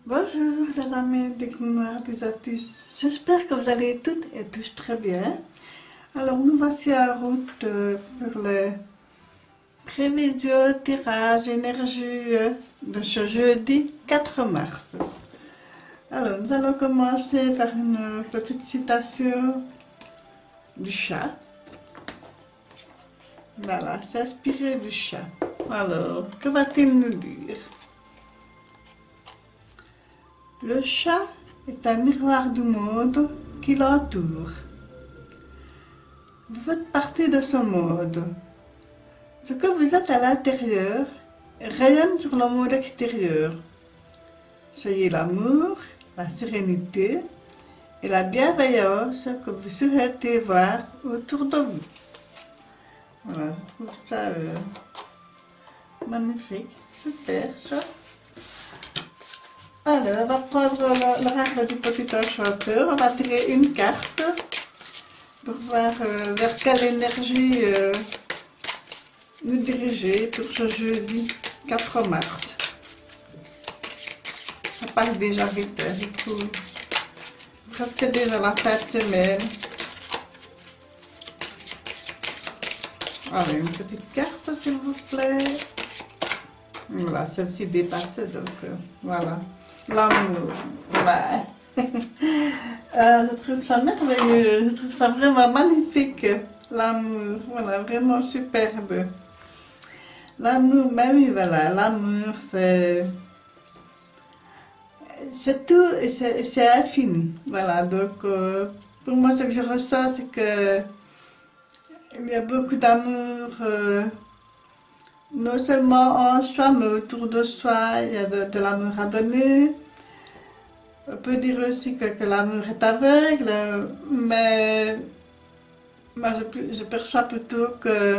Bonjour les amis des Noirs des artistes, j'espère que vous allez toutes et tous très bien. Alors nous voici en route pour les prévisions, tirages, énergie de ce jeudi 4 mars. Alors nous allons commencer par une petite citation du chat. Voilà, c'est inspiré du chat. Alors, que va-t-il nous dire? Le chat est un miroir du monde qui l'entoure. Vous faites partie de ce monde. Ce que vous êtes à l'intérieur rayonne sur le monde extérieur. Soyez l'amour, la sérénité et la bienveillance que vous souhaitez voir autour de vous. Voilà, je trouve ça magnifique, super ça. Alors, on va prendre le règle du petit enchanteur, on va tirer une carte pour voir vers quelle énergie nous diriger pour ce jeudi 4 mars. Ça passe déjà vite, hein, je trouve. Presque déjà la fin de semaine. Allez, une petite carte s'il vous plaît. Voilà, celle-ci dépasse, donc voilà. L'amour, ouais. Je trouve ça merveilleux, je trouve ça vraiment magnifique, l'amour, voilà, vraiment superbe. L'amour, ben oui, voilà, l'amour, c'est tout et c'est infini, voilà, donc pour moi ce que je ressens c'est que il y a beaucoup d'amour, non seulement en soi mais autour de soi, il y a de l'amour à donner. On peut dire aussi que l'amour est aveugle, mais moi je perçois plutôt que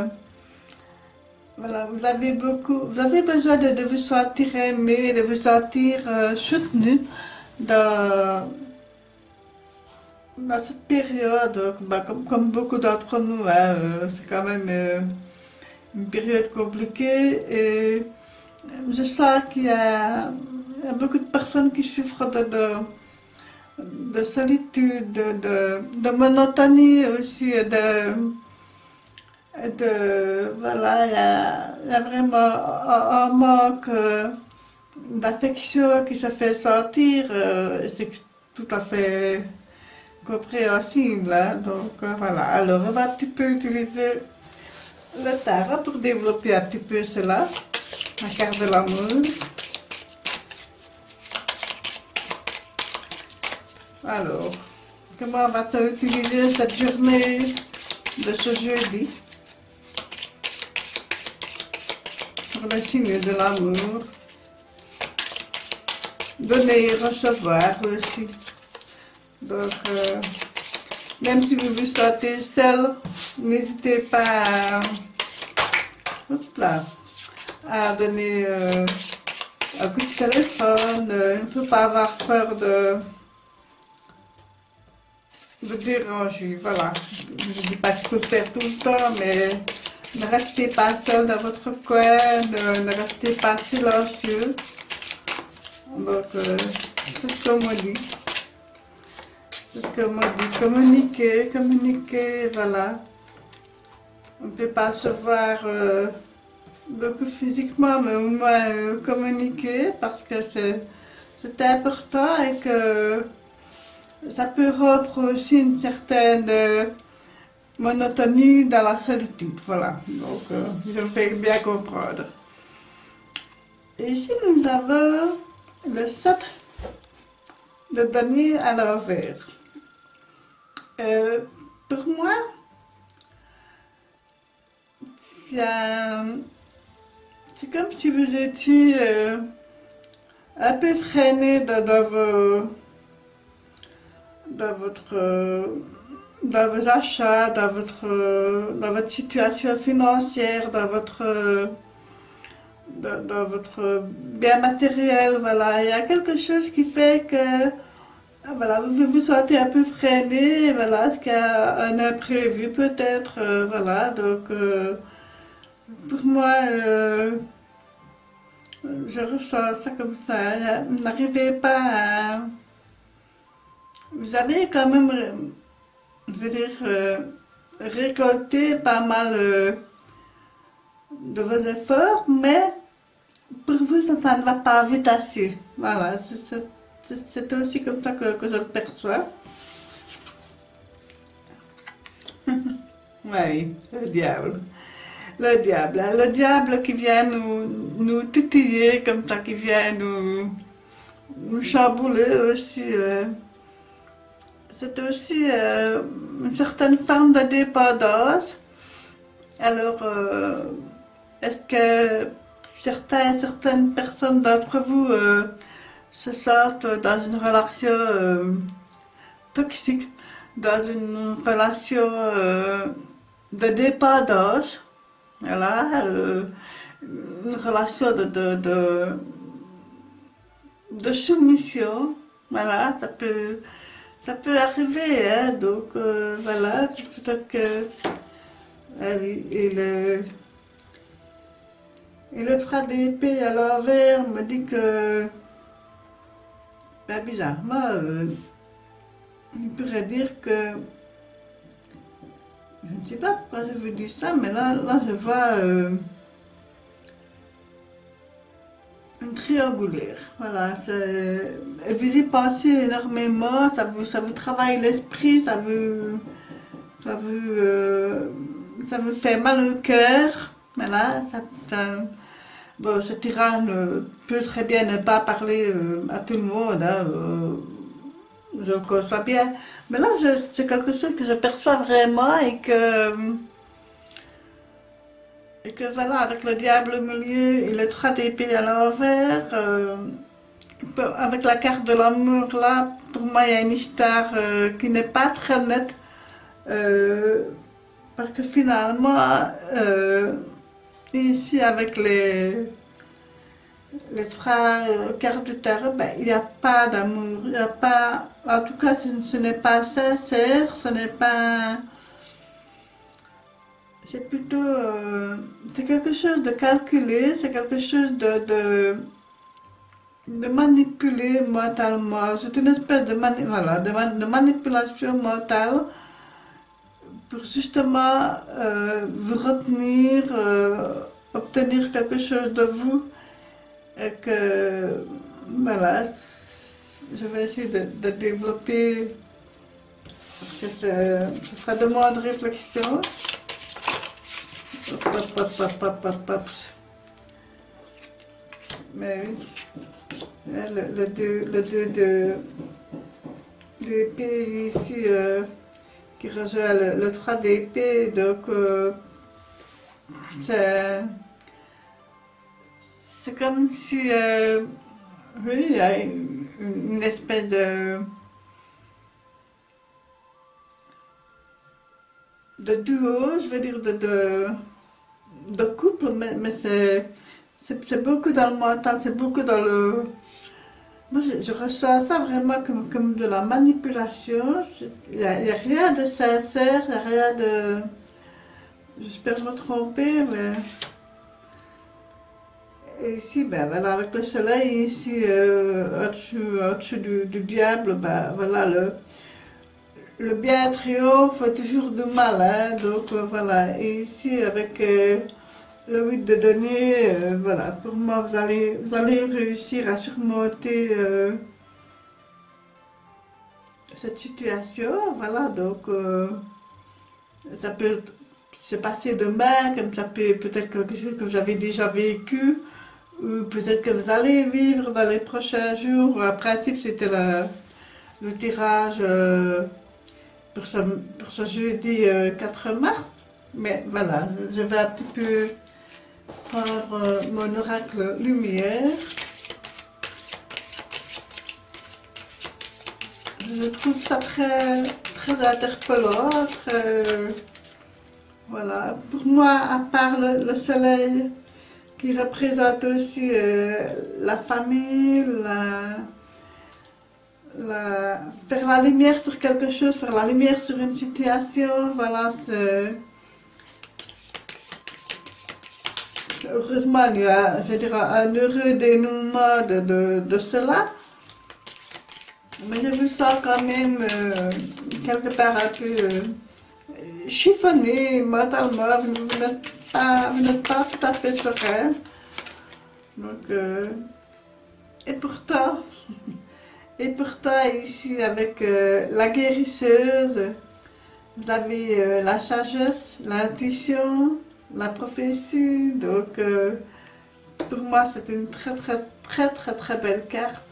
voilà, vous avez besoin de vous sentir aimé, de vous sentir soutenu dans cette période, comme beaucoup d'entre nous, hein, c'est quand même une période compliquée et je sens qu'il y a beaucoup de personnes qui souffrent de solitude, de monotonie aussi, voilà, il y a vraiment un manque d'affection qui se fait sentir, et c'est tout à fait compréhensible, hein, donc voilà. Alors on va un petit peu utiliser le tarot pour développer un petit peu cela, la carte de l'amour. Alors, comment va-t-on utiliser cette journée de ce jeudi pour le signe de l'amour? Donner et recevoir aussi. Donc, même si vous vous sentez seul, n'hésitez pas à donner un coup de téléphone. Il ne faut pas avoir peur de déranger, voilà. Je ne dis pas qu'il faut le faire tout le temps, mais ne restez pas seul dans votre coin, ne restez pas silencieux. Donc, c'est ce qu'on m'a dit. C'est ce qu'on m'a dit. Communiquer, voilà. On ne peut pas se voir beaucoup physiquement, mais au moins communiquer parce que c'est important et que ça peut rompre aussi une certaine monotonie dans la solitude, voilà. Donc, je me fais bien comprendre. Et ici, nous avons le 7 de denier à l'envers. Pour moi, c'est comme si vous étiez un peu freiné dans vos achats, dans votre situation financière, dans votre bien matériel, voilà. Il y a quelque chose qui fait que voilà, vous vous sentez un peu freiné, voilà, parce qu'il y a un imprévu peut-être, voilà, donc pour moi, Je ressens ça comme ça. Vous n'arrivez pas à... Vous avez quand même, je veux dire, récolté pas mal de vos efforts, mais pour vous, ça ne va pas vite assez. Voilà, c'est aussi comme ça que je le perçois. Oui, le diable. Le diable qui vient nous titiller comme ça, qui vient nous chambouler aussi. C'est aussi une certaine forme de dépendance. Alors, est-ce que certaines personnes d'entre vous se sentent dans une relation toxique, dans une relation de dépendance? Voilà, une relation de soumission, voilà, ça peut arriver, hein, donc voilà, peut-être que, ah oui, et le 3 d'épée à l'envers me dit que, ben, bizarrement, il pourrait dire que, je ne sais pas pourquoi je vous dis ça, mais là je vois une triangulaire. Voilà, vous y pensez énormément, ça vous travaille l'esprit, ça vous fait mal au cœur. Voilà, bon, ce tyran peut très bien ne pas parler à tout le monde, hein, je le conçois bien. Mais là, c'est quelque chose que je perçois vraiment et que voilà, avec le diable au milieu et le 3 d'épée à l'envers, avec la carte de l'amour là, pour moi, il y a une histoire qui n'est pas très nette. Parce que finalement, ici, avec les 3 cartes de tarot, ben, il n'y a pas d'amour. Il n'y a pas, en tout cas, ce n'est pas sincère, ce n'est pas... C'est plutôt... c'est quelque chose de calculé, c'est quelque chose de manipulé mentalement. C'est une espèce voilà, de manipulation mentale pour justement vous retenir, obtenir quelque chose de vous. Et que, voilà, je vais essayer de développer, parce que ça demande réflexion. Mais oui, le 2 d'épée ici, qui rejoint le 3 d'épée, donc c'est comme si, oui, il y a une espèce de duo, je veux dire, de couple, mais c'est beaucoup dans le mental, c'est beaucoup dans le... Moi, je ressens ça vraiment comme de la manipulation. Il n'y a rien de sincère, il n'y a rien de... J'espère me tromper, mais... Et ici, ben voilà, avec le soleil, ici, au-dessus du diable, ben voilà, le bien triomphe toujours du mal, hein, donc voilà. Et ici, avec le 8 de denier, voilà, pour moi, vous allez réussir à surmonter cette situation, voilà, donc ça peut se passer demain, comme ça peut être quelque chose que vous avez déjà vécu, ou peut-être que vous allez vivre dans les prochains jours. En principe, c'était le tirage pour ce jeudi 4 mars, mais voilà, je vais un petit peu prendre mon oracle lumière. Je trouve ça très, très interpellant, voilà. Pour moi, à part le soleil, qui représente aussi la famille, faire la lumière sur quelque chose, faire la lumière sur une situation, voilà, heureusement, il y a, je veux dire, un heureux dénouement de cela. Mais je vous sens quand même quelque part un peu chiffonné mentalement. Vous n'êtes pas tout à fait serein. Donc, et pourtant, ici, avec la guérisseuse, vous avez la sagesse, l'intuition, la prophétie. Donc, pour moi, c'est une très belle carte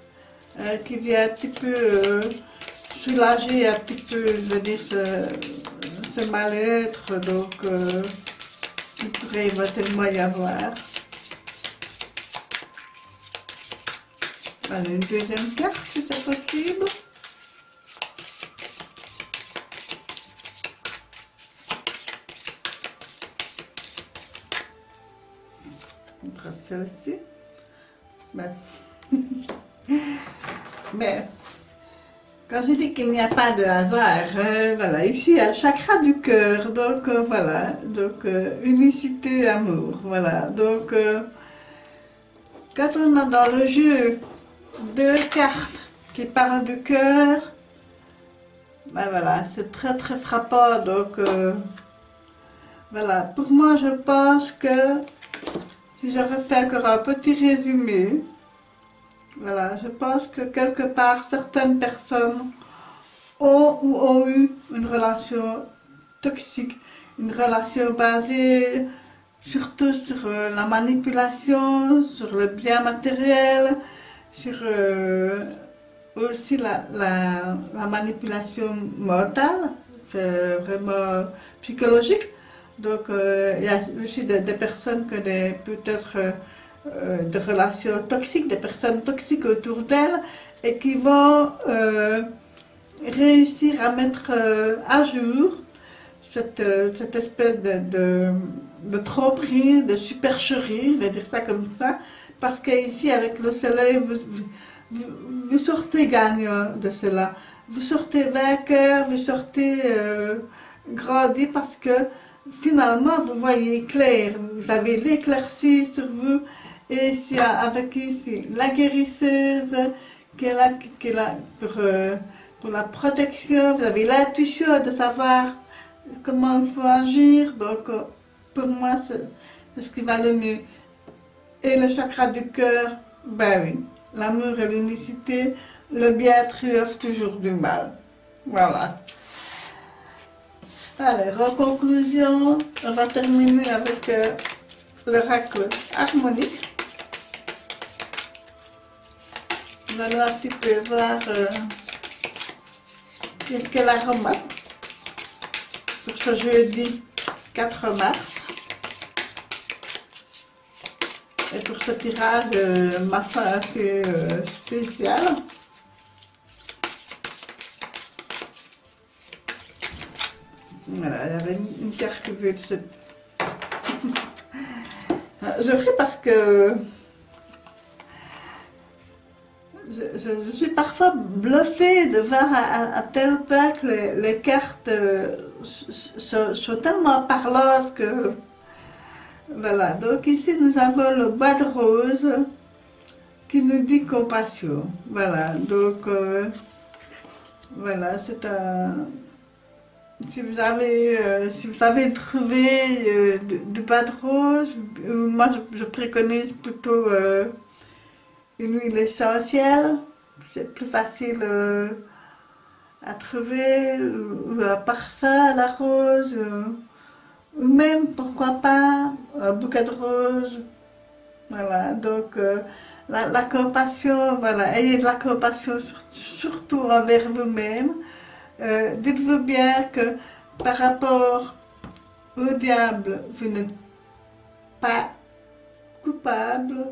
qui vient un petit peu soulager un petit peu, je veux dire, ce mal-être. Donc, il pourrait éventuellement y avoir. Allez, une deuxième carte, si c'est possible. On prend celle-ci. Mais, quand je dis qu'il n'y a pas de hasard, voilà, ici il y a le chakra du cœur, donc voilà, donc unicité, amour, voilà, donc quand on a dans le jeu deux cartes qui parlent du cœur, ben voilà, c'est très frappant, donc voilà, pour moi je pense que si je refais encore un petit résumé, voilà, je pense que quelque part certaines personnes ont eu une relation toxique, une relation basée surtout sur la manipulation, sur le bien matériel, sur aussi la manipulation mentale, c'est vraiment psychologique. Donc il y a aussi des personnes qui ont peut-être de relations toxiques, des personnes toxiques autour d'elles et qui vont réussir à mettre à jour cette espèce de tromperie, de supercherie, je vais dire ça comme ça, parce qu'ici avec le soleil, vous sortez gagnant de cela, vous sortez vainqueur, vous sortez grandi parce que finalement vous voyez clair, vous avez l'éclaircie sur vous, et ici avec ici la guérisseuse qui est là pour la protection, vous avez l'intuition de savoir comment il faut agir, donc pour moi c'est ce qui va le mieux. Et le chakra du cœur, ben oui, l'amour et l'unicité, le bien triomphe toujours du mal. Voilà. Allez, en conclusion, on va terminer avec l'oracle harmonique. Nous allons un petit peu voir quel aromate pour ce jeudi 4 mars. Et pour ce tirage, ma foi un peu spécial. Voilà, il y avait une carte qui veut se... Je ris parce que je suis parfois bluffée de voir à tel point que les cartes sont tellement parlantes que... Voilà, donc ici nous avons le bas de rose qui nous dit compassion. Voilà, donc voilà, c'est un... Si vous avez trouvé du bas de rose, moi je préconise plutôt une huile essentielle, c'est plus facile à trouver, ou un parfum à la rose, ou même, pourquoi pas, un bouquet de roses. Voilà, donc la compassion, voilà, ayez de la compassion surtout envers vous-même. Dites-vous bien que par rapport au diable, vous n'êtes pas coupable,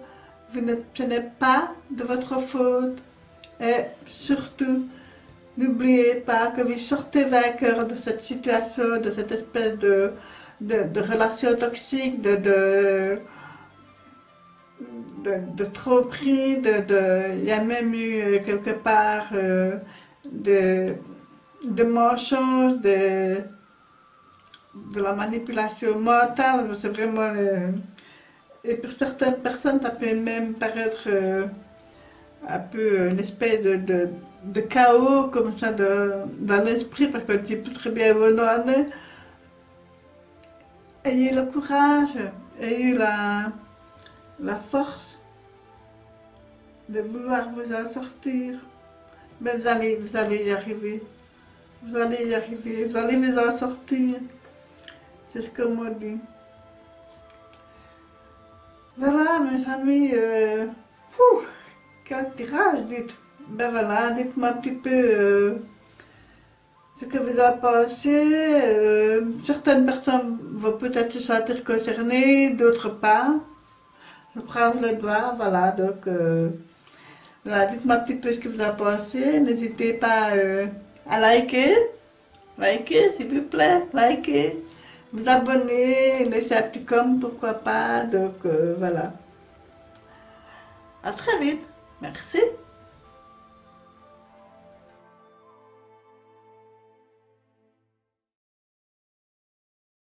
ce n'est pas de votre faute. Et surtout, n'oubliez pas que vous sortez vainqueur de cette situation, de cette espèce de relation toxique, de tromperie, il y a même eu quelque part de mensonges, de la manipulation mentale, c'est vraiment Et pour certaines personnes, ça peut même paraître un peu une espèce de chaos comme ça dans l'esprit parce qu'on ne sait plus très bien où on en est. Ayez le courage, ayez la force de vouloir vous en sortir. Mais vous allez y arriver. Vous allez y arriver, vous allez vous en sortir. C'est ce qu'on m'a dit. Voilà, mes amis, quel tirage, dites. Ben voilà, dites-moi un petit peu ce que vous en pensez. Certaines personnes vont peut-être se sentir concernées, d'autres pas. Je croise les doigts, voilà, donc voilà, dites-moi un petit peu ce que vous en pensez. N'hésitez pas à liker s'il vous plaît, liker, vous abonner, laisser un petit com, pourquoi pas, donc voilà. À très vite, merci.